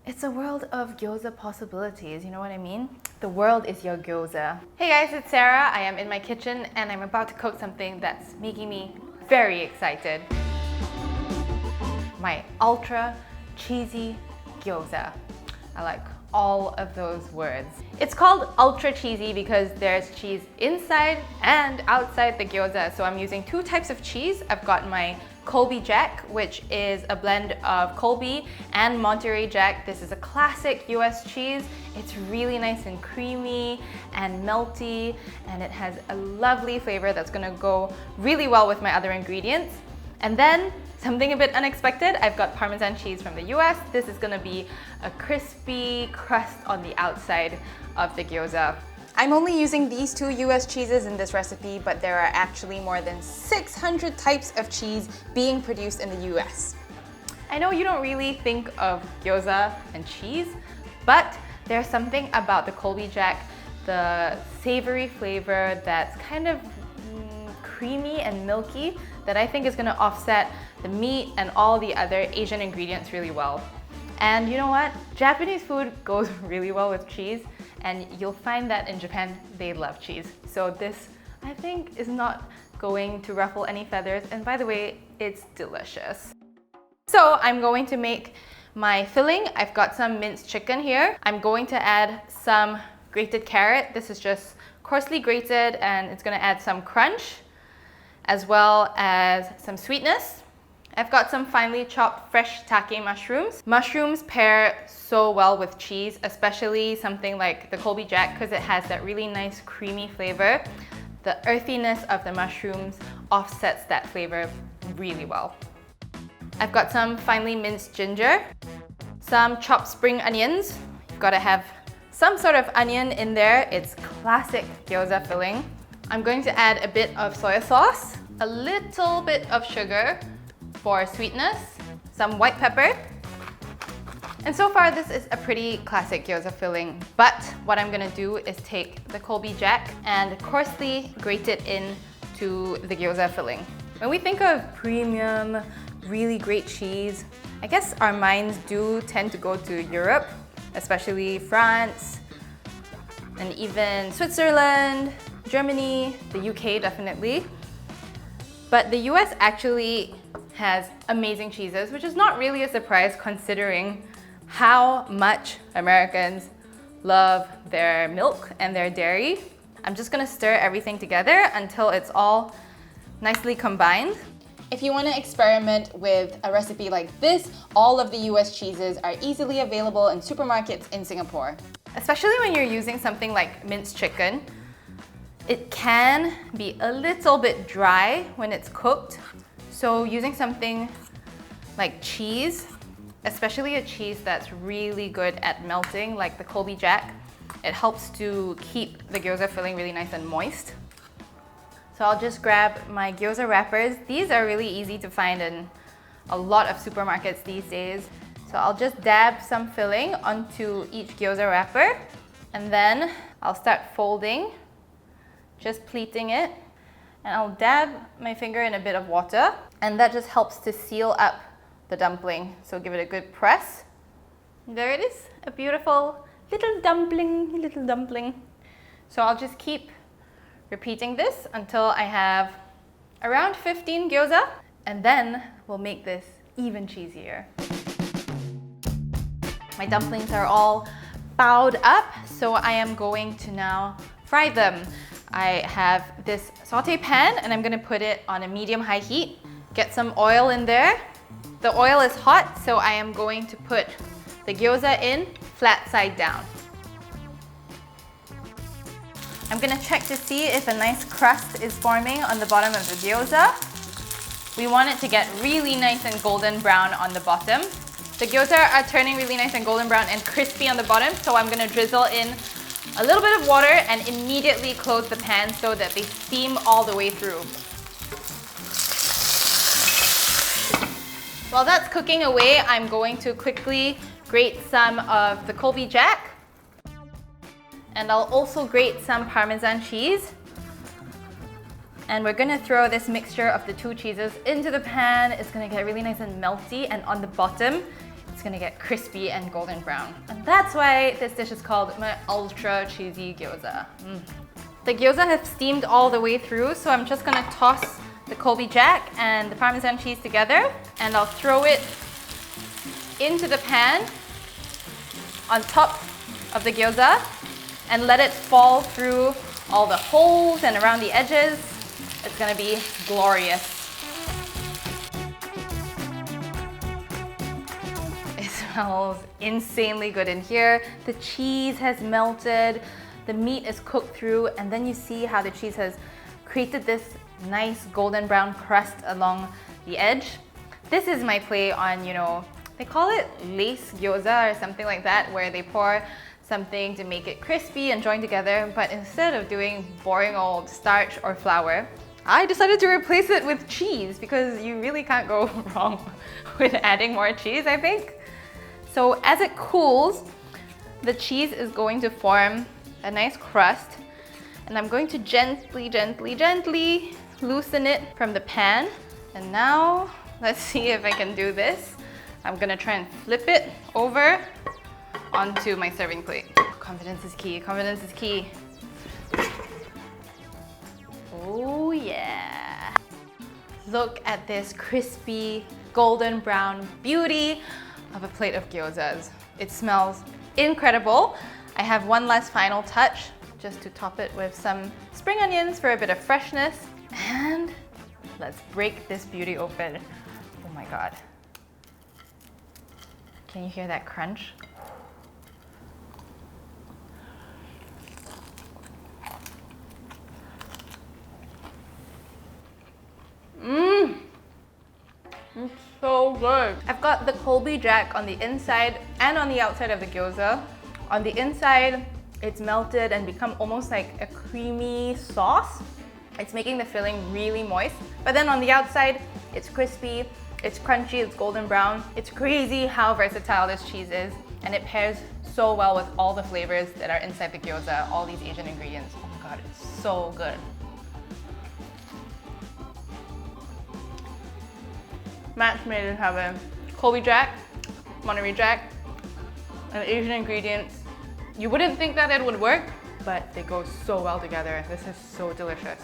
It's a world of gyoza possibilities, you know what I mean? The world is your gyoza. Hey guys, it's Sarah. I am in my kitchen and I'm about to cook something that's making me very excited. My ultra cheesy gyoza. I like all of those words. It's called ultra cheesy because there's cheese inside and outside the gyoza. So I'm using two types of cheese. I've got my Colby Jack, which is a blend of Colby and Monterey Jack. This is a classic US cheese. It's really nice and creamy and melty, and it has a lovely flavor that's gonna go really well with my other ingredients. And then something a bit unexpected, I've got Parmesan cheese from the US. This is gonna be a crispy crust on the outside of the gyoza. I'm only using these two US cheeses in this recipe, but there are actually more than 600 types of cheese being produced in the US. I know you don't really think of gyoza and cheese, but there's something about the Colby Jack, the savory flavor that's kind of creamy and milky that I think is gonna offset the meat and all the other Asian ingredients really well. And you know what? Japanese food goes really well with cheese, and you'll find that in Japan, they love cheese. So this, I think, is not going to ruffle any feathers. And by the way, it's delicious. So I'm going to make my filling. I've got some minced chicken here. I'm going to add some grated carrot. This is just coarsely grated, and it's gonna add some crunch, as well as some sweetness. I've got some finely chopped fresh take mushrooms. Mushrooms pair so well with cheese, especially something like the Colby Jack because it has that really nice creamy flavor. The earthiness of the mushrooms offsets that flavor really well. I've got some finely minced ginger, some chopped spring onions. You've got to have some sort of onion in there. It's classic gyoza filling. I'm going to add a bit of soy sauce, a little bit of sugar, for sweetness, some white pepper. And so far this is a pretty classic gyoza filling, but what I'm gonna do is take the Colby Jack and coarsely grate it into the gyoza filling. When we think of premium, really great cheese, I guess our minds do tend to go to Europe, especially France, and even Switzerland, Germany, the UK definitely. But the US actually has amazing cheeses, which is not really a surprise considering how much Americans love their milk and their dairy. I'm just gonna stir everything together until it's all nicely combined. If you want to experiment with a recipe like this, all of the US cheeses are easily available in supermarkets in Singapore. Especially when you're using something like minced chicken, it can be a little bit dry when it's cooked. So using something like cheese, especially a cheese that's really good at melting, like the Colby Jack, it helps to keep the gyoza filling really nice and moist. So I'll just grab my gyoza wrappers. These are really easy to find in a lot of supermarkets these days. So I'll just dab some filling onto each gyoza wrapper, and then I'll start folding, just pleating it. And I'll dab my finger in a bit of water, and that just helps to seal up the dumpling. So give it a good press. And there it is, a beautiful little dumpling. So I'll just keep repeating this until I have around 15 gyoza, and then we'll make this even cheesier. My dumplings are all bowed up, so I am going to now fry them. I have this saute pan and I'm gonna put it on a medium-high heat. Get some oil in there. The oil is hot, so I am going to put the gyoza in flat side down. I'm gonna check to see if a nice crust is forming on the bottom of the gyoza. We want it to get really nice and golden brown on the bottom. The gyoza are turning really nice and golden brown and crispy on the bottom, so I'm gonna drizzle in a little bit of water and immediately close the pan so that they steam all the way through. While that's cooking away, I'm going to quickly grate some of the Colby Jack. And I'll also grate some Parmesan cheese. And we're gonna throw this mixture of the two cheeses into the pan. It's gonna get really nice and melty, and on the bottom, it's gonna get crispy and golden brown. And that's why this dish is called my ultra cheesy gyoza. The gyoza have steamed all the way through, so I'm just gonna toss the Colby Jack and the Parmesan cheese together, and I'll throw it into the pan on top of the gyoza and let it fall through all the holes and around the edges. It's gonna be glorious. It smells insanely good in here. The cheese has melted, the meat is cooked through, and then you see how the cheese has created this nice golden brown crust along the edge. This is my play on, they call it lace gyoza or something like that, where they pour something to make it crispy and join together, but instead of doing boring old starch or flour, I decided to replace it with cheese because you really can't go wrong with adding more cheese, I think. So as it cools, the cheese is going to form a nice crust, and I'm going to gently loosen it from the pan. And now, let's see if I can do this. I'm gonna try and flip it over onto my serving plate. Confidence is key, confidence is key. Oh yeah. Look at this crispy, golden brown beauty of a plate of gyozas. It smells incredible. I have one last final touch, just to top it with some spring onions for a bit of freshness. And let's break this beauty open. Oh my God. Can you hear that crunch? It's so good. I've got the Colby Jack on the inside and on the outside of the gyoza. On the inside, it's melted and become almost like a creamy sauce. It's making the filling really moist. But then on the outside, it's crispy, it's crunchy, it's golden brown. It's crazy how versatile this cheese is, and it pairs so well with all the flavors that are inside the gyoza, all these Asian ingredients. Oh my God, it's so good. Match made in heaven. Colby Jack, Monterey Jack, and Asian ingredients. You wouldn't think that it would work, but they go so well together. This is so delicious.